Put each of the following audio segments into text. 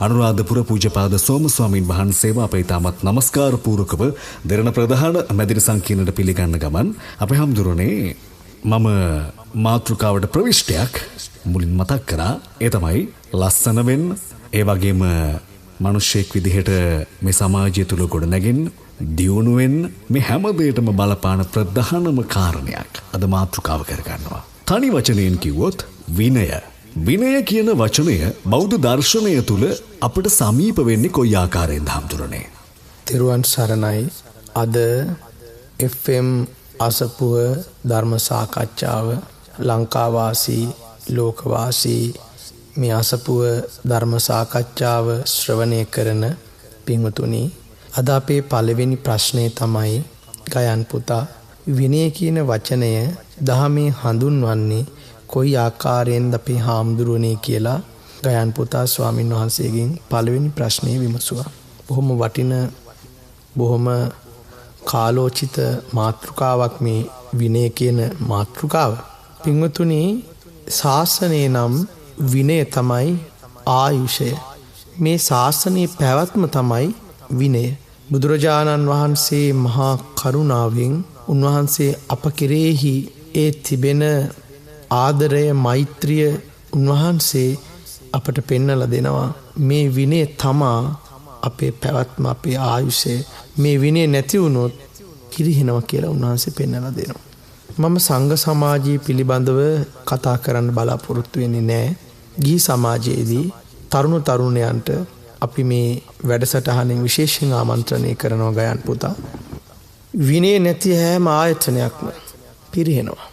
අනුරාධපුර පූජ්‍යපාද සෝම ස්වාමීන් වහන්සේව අපේ තාමත් නමස්කාර පූර්වකව දෙරණ ප්‍රධාන මැදිරි සංකීර්ණයට පිළිගන්න ගමන් අපේ හැමදෙරෝනේ මම මාතෘකාවට ප්‍රවිෂ්ටයක් මුලින් මතක් කරා. ඒ තමයි ලස්සන වෙන්න, ඒ වගේම මිනිසෙක් විදිහට මේ සමාජය තුල ගොඩ නැගෙන්න, දියුණු වෙන්න, මේ හැම දෙයකම බලපාන ප්‍රධානම කාරණයක් අද මාතෘකාව කරගන්නවා. තනි වචනයෙන් කිව්වොත් විනය. විනය කියන වචනය බෞද්ධ දර්ශනය තුල අපිට සමීප වෙන්නේ කොයි ආකාරයෙන්ද හම්දුරනේ? තිරුවන් සරණයි. අද FM අසපුව ධර්ම සාකච්ඡාව ලංකාවාසී ලෝකවාසී මේ අසපුව ධර්ම සාකච්ඡාව ශ්‍රවණය කරන පින්වතුනි, අද අපේ පළවෙනි ප්‍රශ්නය තමයි ගයන් පුතා, විනය කියන වචනය දහමේ හඳුන්වන්නේ කොයි ආකාරයෙන්ද අපේ හාමුදුරුවනේ කියලා ගයන් පුතා ස්වාමීන් වහන්සේගෙන් පළවෙනි ප්‍රශ්නය විමසුවා. බොහොම වටින, බොහොම කාලෝචිත මාතෘකාවක් මේ විනය කියන මාතෘකාව. පින්වතුනි, ශාසනය නම් විනය තමයි ආයුෂය. මේ ශාසනයේ පැවැත්ම තමයි විනය. බුදුරජාණන් වහන්සේ මහා කරුණාවෙන් උන්වහන්සේ අප කෙරෙහි ඒ තිබෙන ආදරය, මෛත්‍රිය උන්වහන්සේ අපට පෙන්නලා දෙනවා. මේ විනය තමා අපේ පැවැත්ම, අපේ ආයුෂය. මේ විනය නැති වුණොත් කිරිහෙනවා කියලා උන්වහන්සේ පෙන්නලා දෙනවා. මම සංඝ සමාජය පිළිබඳව කතා කරන්න බලාපොරොත්තු වෙන්නේ නැහැ. ගිහි සමාජයේදී තරුණ තරුණයන්ට අපි මේ වැඩසටහනෙන් විශේෂයෙන් ආමන්ත්‍රණය කරනවා ගයන් පුතා. විනය නැති හැම ආයතනයක්ම පිරිහෙනවා.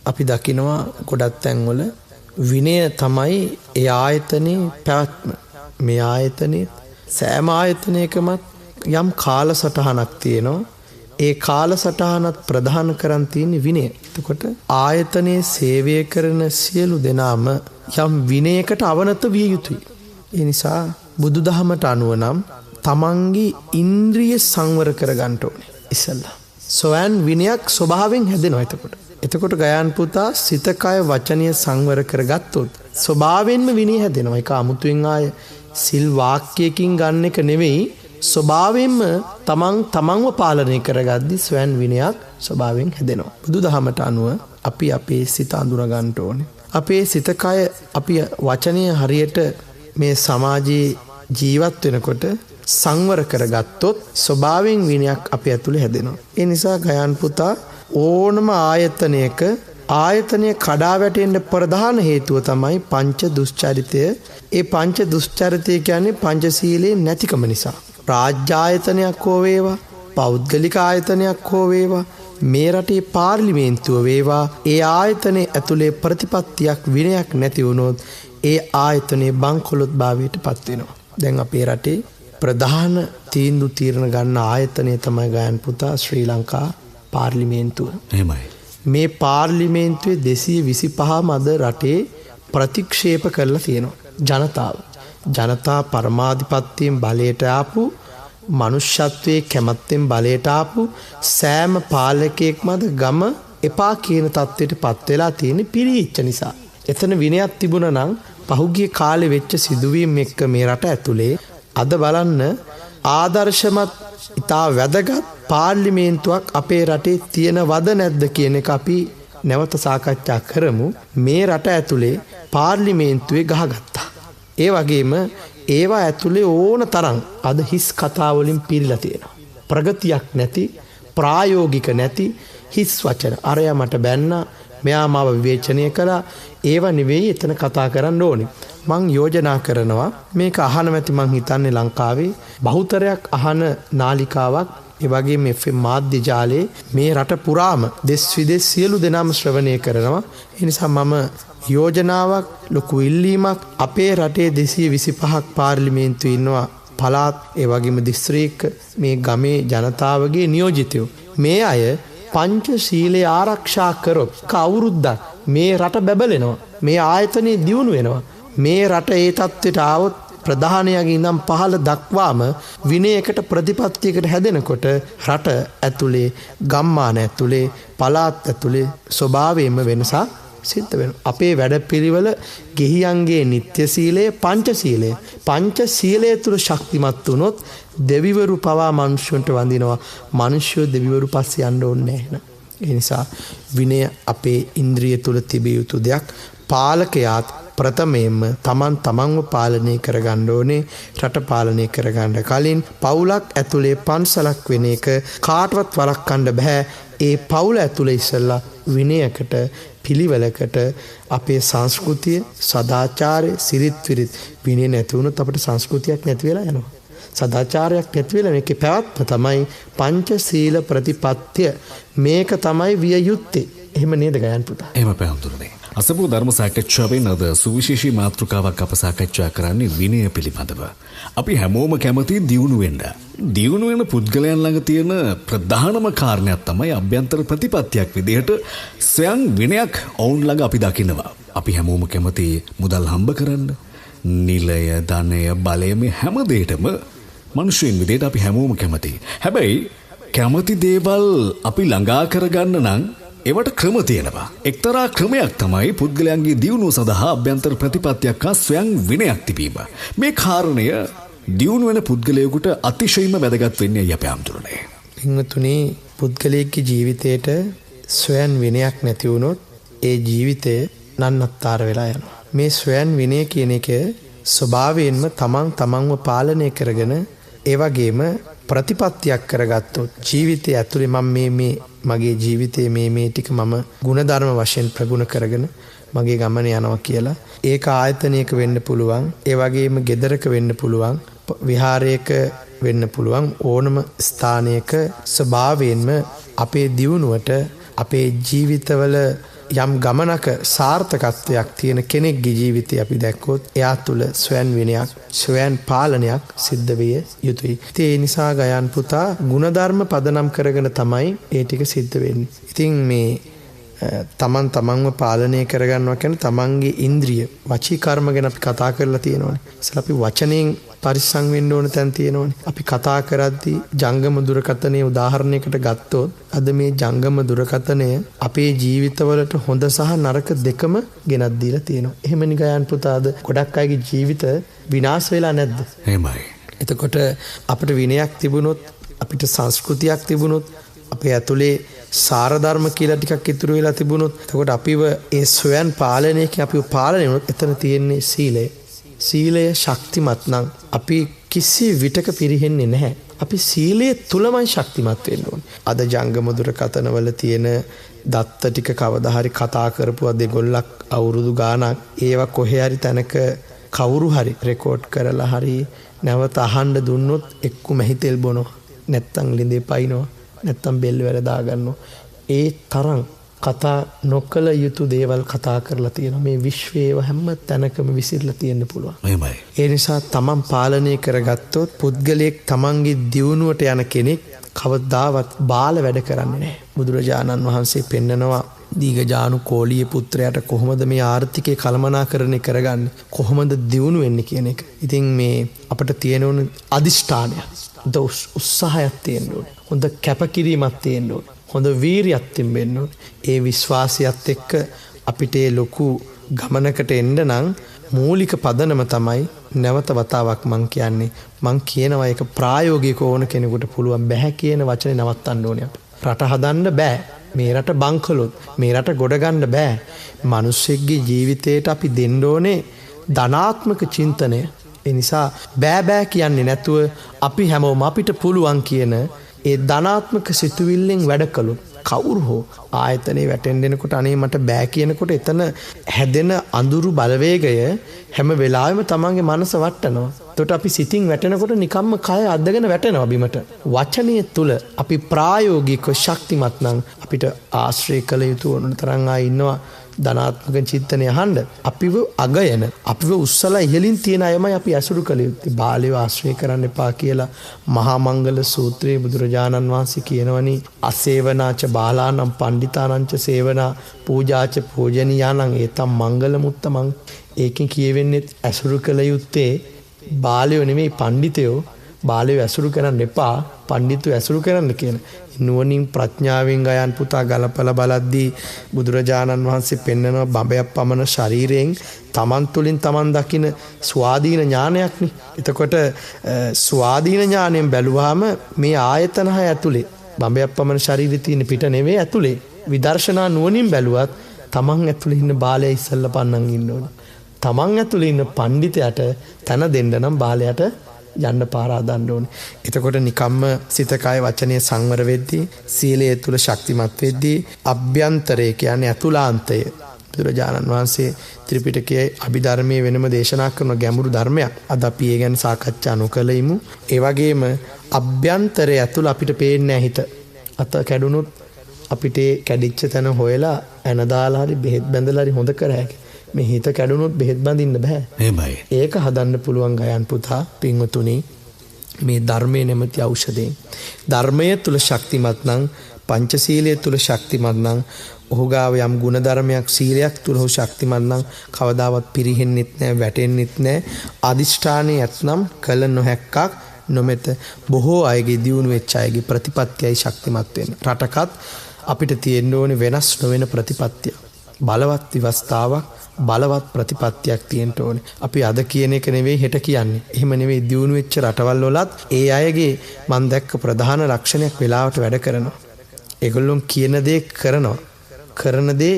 අපි දකිනවා ගොඩක් තැන්වල විනය තමයි ඒ ආයතනයේ පැවැත්ම. මේ ආයතනයේ සෑම ආයතනයකමත් යම් කාලසටහනක් තියෙනවා. ඒ කාලසටහනත් ප්‍රධාන කරන් තියෙන විනය. එතකොට ආයතනයේ සේවය කරන සියලු දෙනාම යම් විනයකට අවනත විය යුතුයි. ඒ නිසා බුදුදහමට අනුව නම් තමන්ගේ ඉන්ද්‍රිය සංවර කරගන්න ඕනේ. ඉස්සල්ලා සොයන් විනයක් ස්වභාවයෙන් හැදෙනවා. එතකොට ගයන් පුතා, සිත කය වචනය සංවර කරගත්තොත් ස්වභාවයෙන්ම විනය හැදෙනවා. ඒක 아무තුවෙන් ආය සිල් වාක්‍යයකින් ගන්න එක නෙවෙයි. ස්වභාවයෙන්ම තමන්ව පාලනය කරගද්දි ස්වයන් විනයක් ස්වභාවයෙන් හැදෙනවා. බුදුදහමට අනුව අපි අපේ සිත අඳුර ගන්න ඕනේ. අපේ සිත කය අපි වචනය හරියට මේ සමාජයේ ජීවත් වෙනකොට සංවර කරගත්තොත් ස්වභාවයෙන් විනයක් අපේ ඇතුලේ හැදෙනවා. ඒ නිසා ගයන් පුතා, ඕනම ආයතනය කඩා වැටෙන්න ප්‍රධාන හේතුව තමයි පංච දුස්චරිතය. ඒ පංච දුස්චරිතය කියන්නේ පංචශීලයේ නැතිකම නිසා. රාජ්‍ය ආයතනයක් හෝ වේවා, පෞද්ගලික ආයතනයක් හෝ වේවා, මේ රටේ පාර්ලිමේන්තුව වේවා, ඒ ආයතනයේ ඇතුලේ ප්‍රතිපත්තියක්, විනයක් නැති වුණොත් ඒ ආයතනයේ බංකොලොත් භාවයට පත් වෙනවා. දැන් අපේ රටේ ප්‍රධාන තීරණ ගන්න ආයතනය තමයි ගයන් පුතා ශ්‍රී ලංකා පාර්ලිමේන්තුව. එහෙමයි. මේ පාර්ලිමේන්තුවේ 225ම අද රටේ ප්‍රතික්ෂේප කරලා තියෙනවා. ජනතා පරමාධිපත්‍යයෙන් බලයට ආපු, මනුෂ්‍යත්වයේ කැමැත්තෙන් බලයට ආපු සෑම පාලකයෙක්ම අද ගම එපා කියන තත්ත්වයට පත් වෙලා තියෙන පිරිච්ච නිසා. එතන විනයක් තිබුණා නම් පහුගිය කාලේ වෙච්ච සිදුවීම් එක්ක මේ රට ඇතුලේ අද බලන්න ආදර්ශමත් ඉතා වැදගත් පාර්ලිමේන්තුවක් අපේ රටේ තියෙනවද නැද්ද කියන එක අපි නැවත සාකච්ඡා කරමු. මේ රට ඇතුලේ පාර්ලිමේන්තුවේ ගහගත්තා. ඒ වගේම ඒවා ඇතුලේ ඕන තරම් අද හිස් කතා වලින් පිරීලා තියෙනවා. ප්‍රගතියක් නැති, ප්‍රායෝගික නැති හිස් වචන. අරයා මට බැන්නා, මෙයා මාව විවේචනය කළා. ඒව නෙවෙයි එතන කතා කරන්න ඕනේ. මං යෝජනා කරනවා මේක අහන මැති, මං හිතන්නේ ලංකාවේ බහුතරයක් අහන නාලිකාවක්, ඒ වගේම FM මාධ්‍ය ජාලයේ මේ රට පුරාම දෙස් විදෙස් සියලු දෙනාම ශ්‍රවණය කරනවා. ඒ නිසා මම යෝජනාවක්, ලොකු ඉල්ලීමක්, අපේ රටේ 225ක් පාර්ලිමේන්තුවේ ඉන්නවා පළාත්, ඒ වගේම දිස්ත්‍රික්ක, මේ ගමේ ජනතාවගේ නියෝජිතයෝ. මේ අය පංචශීලයේ ආරක්ෂා කරොත් කවුරුද්දක් මේ රට බැබලෙනවා. මේ ආයතනයේ දියුණු වෙනවා. මේ රට ඒ තත්ත්වයට ආවොත් ප්‍රධානයගේ ඉඳන් පහළ දක්වාම විනයකට ප්‍රතිපත්තියකට හැදෙනකොට රට ඇතුලේ, ගම්මාන ඇතුලේ, පළාත් ඇතුලේ ස්වභාවයෙන්ම වෙනසක් සිද්ධ වෙනවා. අපේ වැඩපිළිවෙල ගෙහියන්ගේ නිත්‍ය සීලය පංචශීලය. පංචශීලය තුල ශක්තිමත් වුණොත් දෙවිවරු පවා මිනිස්සුන්ට වඳිනවා. මිනිස්සු දෙවිවරු පස්සේ යන්න ඕනේ නැහැ. ඒ නිසා විනය අපේ ඉන්ද්‍රිය තුල තිබිය යුතු දෙයක්. පාලකයාත් ප්‍රථමයෙන්ම තමන්ව පාලනය කරගන්න ඕනේ. රට පාලනය කරගන්න කලින් පවුලක් ඇතුලේ පන්සලක් වෙන එක කාටවත් වළක්වන්න බෑ. ඒ පවුල ඇතුලේ ඉස්සෙල්ලා විනයකට පිළිවෙලකට අපේ සංස්කෘතිය සදාචාරය සිරිත් විරිත් විනය නැති වුණොත් අපිට සංස්කෘතියක් නැති වෙලා යනවා. සදාචාරයක් නැති වෙලා මේකේ පැවැත්ම තමයි පංචශීල ප්‍රතිපත්තිය. මේක තමයි විය යුත්තේ. එහෙම නේද ගයන් පුතා? එහෙම පැහැදිලිනේ. අසපු ධර්ම සාකච්ඡාවෙන් අද සුවිශේෂී මාතෘකාවක් අප සාකච්ඡා කරන්නේ විනය පිළිබඳව. අපි හැමෝම කැමති දියුණු වෙන්න. දියුණු වෙන පුද්ගලයන් ළඟ තියෙන ප්‍රධානම කාරණයක් තමයි අභ්‍යන්තර ප්‍රතිපත්තියක් විදිහට ස්වයං විනයක් ඔවුන් ළඟ අපි දකිනවා. අපි හැමෝම කැමති මුදල් හම්බ කරන්න. නිලය, ධනය, බලය මේ හැම දෙයකම මිනිස්සුන් විදිහට අපි හැමෝම කැමති. හැබැයි කැමති දේවල් අපි ළඟා කරගන්න නම් ඒවට ක්‍රම තියෙනවා. එක්තරා ක්‍රමයක් තමයි පුද්ගලයන්ගේ දියුණුව සඳහා අභ්‍යන්තර ප්‍රතිපත්තියක් හා ස්වයං විනයක් තිබීම. මේ කාරණය දියුණු වෙන පුද්ගලයෙකුට අතිශයින්ම වැදගත් වෙන්නේ යපේ අම්තුරනේ. පින්වතුනි, පුද්ගලයෙක්ගේ ජීවිතේට ස්වයං විනයක් නැති වුණොත් ඒ ජීවිතය නන්නත්තර වෙලා යනවා. මේ ස්වයං විනය කියන එක ස්වභාවයෙන්ම තමන්ව පාලනය කරගෙන ඒ වගේම ප්‍රතිපත්තියක් කරගත්තොත් ජීවිතය ඇතුලේ මම මගේ ජීවිතයේ මේ ටික මම ಗುಣධර්ම වශයෙන් ප්‍රගුණ කරගෙන මගේ ගමන යනවා කියලා ඒක ආයතනයක වෙන්න පුළුවන්. ඒ වගේම ගෙදරක වෙන්න පුළුවන්. විහාරයක වෙන්න පුළුවන්. ඕනම ස්ථානයක ස්වභාවයෙන්ම අපේ දියුණුවට අපේ ජීවිතවල යම් ගමනක සාර්ථකත්වයක් තියෙන කෙනෙක්ගේ ජීවිතය අපි දැක්කොත් එයා තුළ ස්වයං විනයක් ස්වයං පාලනයක් සිද්ධ විය යුතුයි. ඉතින් ඒ නිසා ගයන් පුතා ಗುಣධර්ම පදනම් කරගෙන තමයි ඒ ටික සිද්ධ වෙන්නේ. ඉතින් මේ තමන්ව පාලනය කරගන්නවා කියන්නේ තමන්ගේ ඉන්ද්‍රිය වචී කර්ම ගැන අපි කතා කරලා තියෙනවානේ. ඉතින් අපි වචනෙන් පරිස්සම් වෙන්න ඕන තැන් තියෙනවානේ. අපි කතා කරද්දී ජංගම දුරකථනයේ උදාහරණයකට ගත්තොත් අද මේ ජංගම දුරකථනය අපේ ජීවිතවලට හොඳ සහ නරක දෙකම ගෙනත් දීලා තියෙනවා. එහෙමනි ගයන් පුතාද ගොඩක් අයගේ ජීවිත විනාශ වෙලා නැද්ද? එහෙමයි. එතකොට අපිට විනයක් තිබුණොත් අපිට සංස්කෘතියක් තිබුණොත් අපේ ඇතුලේ සාරධර්ම කියලා ටිකක් ඉතුරු වෙලා තිබුණොත් එතකොට අපිව ඒ ස්වයං පාලනයකින් අපිව පාලනය වුණොත් එතන තියෙන්නේ සීලය. සීලය ශක්තිමත් නම් අපි කිසි විටක පිරෙන්නේ නැහැ. අපි සීලයේ තුලමයි ශක්තිමත් වෙන්න ඕනේ. අද ජංගම දුරකථනවල තියෙන දත්ත ටික කවදා හරි කතා කරපුවා දෙගොල්ලක් අවුරුදු ගාණක් ඒවා කොහේ හරි තැනක කවුරු හරි රෙකෝඩ් කරලා හරි නැවත අහන්න දුන්නොත් එක්ක මහිතෙල් බොනවා. නැත්තම් ලිඳේ පයින්නවා. නැත්තම් බෙල් වල දාගන්නවා. ඒ තරම් කතා නොකළ යුතු දේවල් කතා කරලා තියෙනවා. මේ විශ්වයේ හැම තැනකම විසිරලා තියෙන්න පුළුවන්. එහෙමයි. ඒ නිසා තමන් පාලනය කරගත්තොත් පුද්ගලයෙක් තමන්ගේ දියුණුවට යන කෙනෙක් කවදාවත් බාල වැඩ කරන්නේ නැහැ. බුදුරජාණන් වහන්සේ පෙන්නනවා දීඝජානු කෝලිය පුත්‍රයාට කොහොමද මේ ආර්ථිකය කළමනාකරණය කරගන්නේ, කොහොමද දියුණු වෙන්නේ කියන එක. ඉතින් මේ අපිට තියෙන ඕන අදිෂ්ඨානය, උත්සාහයක් තියෙන්න ඕනේ. හොඳ කැපකිරීමක් තියෙන්න ඕනේ. හොඳ වීරියක් තිබෙන්න ඕනේ. ඒ විශ්වාසයත් එක්ක අපිට ලොකු ගමනකට එන්න නම් මූලික පදනම තමයි නැවත වතාවක් මං කියනවා ඒක ප්‍රායෝගිකව ඕන කෙනෙකුට පුළුවන්. බෑ කියන වචනේ නවත්තන්න ඕනේ අපි. රට හදන්න බෑ. මේ රට බංකලොත් මේ රට ගොඩ ගන්න බෑ. මිනිස්සෙක්ගේ ජීවිතේට අපි දෙන්න ඕනේ ධනාත්මක චින්තනය. ඒ නිසා බෑ කියන්නේ නැතුව අපි හැමෝම අපිට පුළුවන් කියන ඒ ධනාත්මක සිතුවිල්ලෙන් වැඩ කළොත් කවුරු හෝ ආයතනේ වැටෙන්න දෙනකොට අනේ මට බෑ කියනකොට එතන හැදෙන අඳුරු බලවේගය හැම වෙලාවෙම තමන්ගේ මනස වටනවා. එතකොට අපි සිතින් වැටෙනකොට නිකම්ම කය අද්දගෙන වැටෙනවා බිමට. වචනය තුල අපි ප්‍රායෝගිකව ශක්තිමත් නම් අපිට ආශ්‍රය කළ යුතු ඕන තරම් ආ ඉන්නවා ධනාත්මක චිත්තනය අහන්න. අපිව අගයන අපිව උස්සලා ඉහලින් තියෙන අයමයි අපි ඇසුරු කළ යුත්තේ. බාලයව ආශ්‍රය කරන්න එපා කියලා මහා මංගල සූත්‍රයේ බුදුරජාණන් වහන්සේ කියනවනි අසේවනාච බාලානම් පණ්ඩිතානංච සේවනා පූජාච පූජනීයානම් ඒතම් මංගල මුත්තමං. ඒකෙන් කියවෙන්නේ ඇසුරු කළ යුත්තේ බාලයෝ නෙමෙයි පණ්ඩිතයෝ. බාලයෝ ඇසුරු කරන්න එපා පඬිතු ඇසුරු කරන්න කියන. නුවණින් ප්‍රඥාවෙන් ගයන් පුතා ගලපලා බලද්දී බුදුරජාණන් වහන්සේ පෙන්වන බඹයක් පමණ ශරීරයෙන් තමන් තුළින් තමන් දකින ස්වාධීන ඥානයක්නේ. එතකොට ස්වාධීන ඥාණයෙන් බැලුවාම මේ ආයතන හය ඇතුලේ බඹයක් පමණ ශරීරය තියෙන පිට නෙවෙයි ඇතුලේ විදර්ශනා නුවණින් බැලුවත් තමන් ඇතුලේ ඉන්න බාලයා ඉස්සල්ලා පන්නන් ඉන්න ඕනේ. තමන් ඇතුලේ ඉන්න පඬිතයාට තන දෙන්න නම් බාලයාට යන්න පාර හදන්න ඕනේ. එතකොට නිකම්ම සිත කය වචනය සංවර වෙද්දී සීලය තුල ශක්තිමත් වෙද්දී අභ්‍යන්තරය කියන්නේ අතුලාන්තය බුදුරජාණන් වහන්සේ ත්‍රිපිටකයේ අභිධර්මයේ වෙනම දේශනා කරන ගැඹුරු ධර්මයක්. අද අපි ඒ ගැන සාකච්ඡා නොකළෙමු. ඒ වගේම අභ්‍යන්තරය ඇතුළ අපිට පේන්නේ නැහැ හිත. අත කැඩුනොත් අපිට කැඩිච්ච තැන හොයලා ඇන දාලා හරි බෙහෙත් බැඳලා හරි හොඳ කර හැකියි. මේ හිත කැඩුනොත් බෙහෙත් බඳින්න බෑ. එහෙමයි. ඒක හදන්න පුළුවන් ගයන් පුතා පින්වතුනි මේ ධර්මයේ නැමැති ඖෂධයෙන්. ධර්මයේ තුල ශක්තිමත් නම් පංචශීලයේ තුල ශක්තිමත් නම් ඔහු ගාව යම් ගුණ ධර්මයක් සීලයක් තුල ඔහු ශක්තිමත් නම් කවදාවත් පිරිහෙන්නෙත් නැහැ වැටෙන්නෙත් නැහැ. අදිෂ්ඨානයේ ඇතනම් කල නොහැක්කක් නොමෙත බොහෝ අයගේ දියුණු වෙච්ච අයගේ ප්‍රතිපත්තියයි ශක්තිමත් වෙන්නේ. රටකත් අපිට තියෙන්න ඕනේ වෙනස් නොවන ප්‍රතිපත්තිය. බලවත් විවස්ථාවක් බලවත් ප්‍රතිපත්තියක් තියෙන්න ඕනේ. අපි අද කියන එක නෙවෙයි හෙට කියන්නේ. එහෙම නෙවෙයි දියුණු වෙච්ච රටවල් වලත් ඒ අයගේ මම දැක්ක ප්‍රධාන ලක්ෂණයක් වෙලාවට වැඩ කරනවා. ඒගොල්ලෝ කියන දේ කරනවා. කරන දේ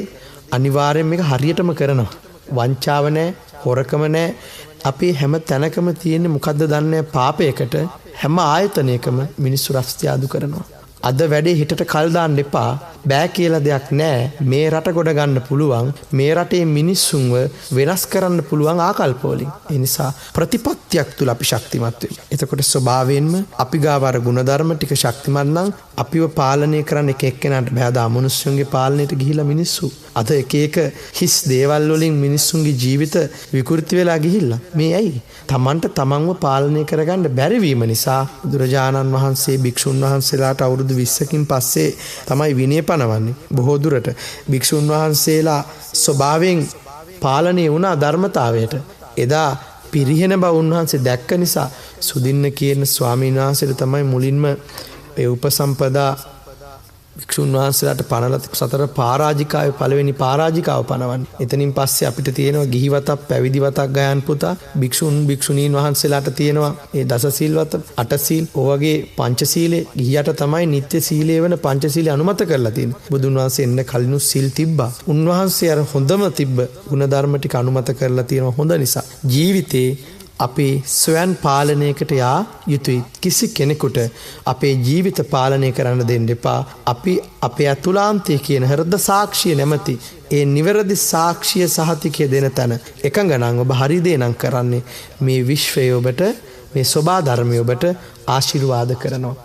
අනිවාර්යෙන් මේක හරියටම කරනවා. වංචාව නැහැ, හොරකම නැහැ. අපි හැම තැනකම තියෙන මොකද්ද දන්නේ පාපයකට හැම ආයතනයකම මිනිස්සු රස්තියාදු කරනවා. අද වැඩේ හිතට කල් දාන්න එපා. බෑ කියලා දෙයක් නැහැ. මේ රට ගොඩ ගන්න පුළුවන්. මේ රටේ මිනිස්සුන්ව වෙනස් කරන්න පුළුවන් ආකල්ප වලින්. ඒ නිසා ප්‍රතිපත්තියක් තුල අපි ශක්තිමත් වෙමු. එතකොට ස්වභාවයෙන්ම අපි ගාව අර ගුණධර්ම ටික ශක්තිමත් නම් අපිව පාලනය කරන්න එක එක්කෙනාට බෑ. දා මිනිස්සුන්ගේ පාලනයට ගිහිලා මිනිස්සු අද එක එක හිස් දේවල් වලින් මිනිස්සුන්ගේ ජීවිත විකෘති වෙලා ගිහිල්ලා. මේ ඇයි? තමන්ට තමන්ව පාලනය කරගන්න බැරි වීම නිසා බුදුරජාණන් වහන්සේ භික්ෂුන් වහන්සේලාට අවුරුදු 20කින් පස්සේ තමයි විනය පනවන්නේ. බොහෝ දුරට භික්ෂුන් වහන්සේලා ස්වභාවයෙන් පාලනය වුණා ධර්මතාවයට. එදා පිරිහෙන බව උන්වහන්සේ දැක්ක නිසා සුදින්න කියන ස්වාමීන් වහන්සේට තමයි මුලින්ම ඒ උපසම්පදා භික්ෂුන් වහන්සේලාට පනලා සතර පරාජිකාවේ පළවෙනි පරාජිකාව පනවන්නේ. එතනින් පස්සේ අපිට තියෙනවා ගිහිවතක් පැවිදිවතක් ගයන් පුතා. භික්ෂුන් භික්ෂුණීන් වහන්සේලාට තියෙනවා ඒ දස සීල්වත, අට සීල්, ඔයගේ පංචශීලයේ ගිහියට තමයි නිත්‍ය සීලයේ වෙන පංචශීලය අනුමත කරලා තියෙන්නේ. බුදුන් වහන්සේ එන්න කලිනු සීල් තිබ්බා. උන්වහන්සේ අර හොඳම තිබ්බ ගුණධර්ම ටික අනුමත කරලා තියෙනවා හොඳ නිසා. ජීවිතේ අපේ ස්වයන් පාලනයකට යා යුතුයි. කිසි කෙනෙකුට අපේ ජීවිත පාලනය කරන්න දෙන්න එපා. අපි අපේ අතුලාන්තය කියන හෘද සාක්ෂිය නැමැති ඒ නිවැරදි සාක්ෂිය සහතිකය දෙන තැන එකඟ නම් ඔබ හරි දේ නම් කරන්නේ මේ විශ්වය ඔබට මේ සෝබා ධර්මය ඔබට ආශිර්වාද කරනවා.